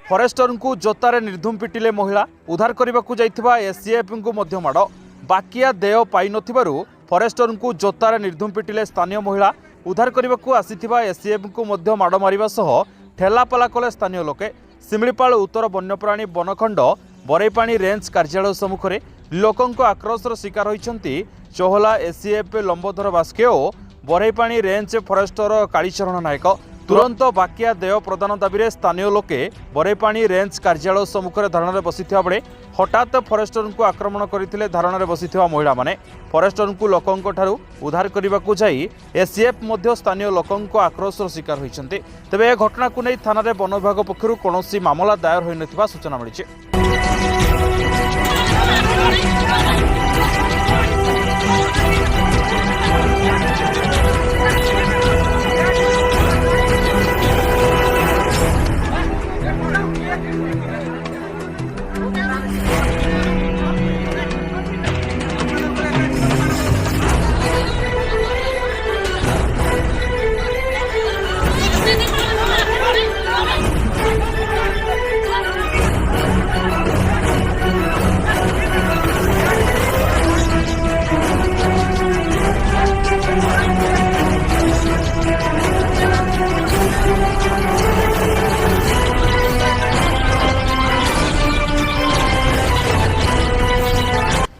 Forester को जोतारे निर्धुम पिटिले महिला उद्धार करने को जाइथिबा एससीएफ को मध्य माड़ बाकिया देय पाई नथिबारु फरेस्टर को जोतारे निर्धुम पिटिले स्थानीय महिला उद्धार करने को आसीथिबा एससीएफ को मध्य माड़ मारिबा सह ठेलापला कले स्थानीय लोके। सिमिलीपाल उत्तर वन्यप्राणी बनखंड बरईपाणी रेंज कार्यालय सम्मुख में लोकंक आक्रोशर शिकार होइछंती चोहला एससीएफ लंबोधर बास्के और बरईपाणी रेंज फरेस्टर कालीचरण नायक। तुरंत बाकिया देय प्रदान दाबी स्थानीय लोके बरईपाणी रेंज कार्यालय सम्मुख में धारण बसिथिबा बेले हठात फरेस्टर को आक्रमण करते धारण बसिथिबा महिला माने फरेस्टर को लोकंक ठारू उद्धार करने को जाई एससीएफ मध्य स्थानीय लोकंक आक्रोशर शिकार होइछंती। तेबे घटना को नहीं थाना वन विभाग पक्षरु कोनोसी मामला दायर होई नथिबा सूचना मिलिछि।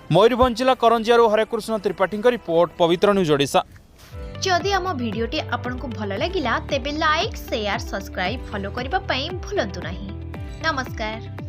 मयूरभंज जिला करंजियारू हरेकृष्ण त्रिपाठी रिपोर्ट पवित्र न्यूज ओडिशा। जदि आम भिडियोटी आपंक भल लगा तेब लाइक शेयर सब्सक्राइब फॉलो करने भूलु नहीं। नमस्कार।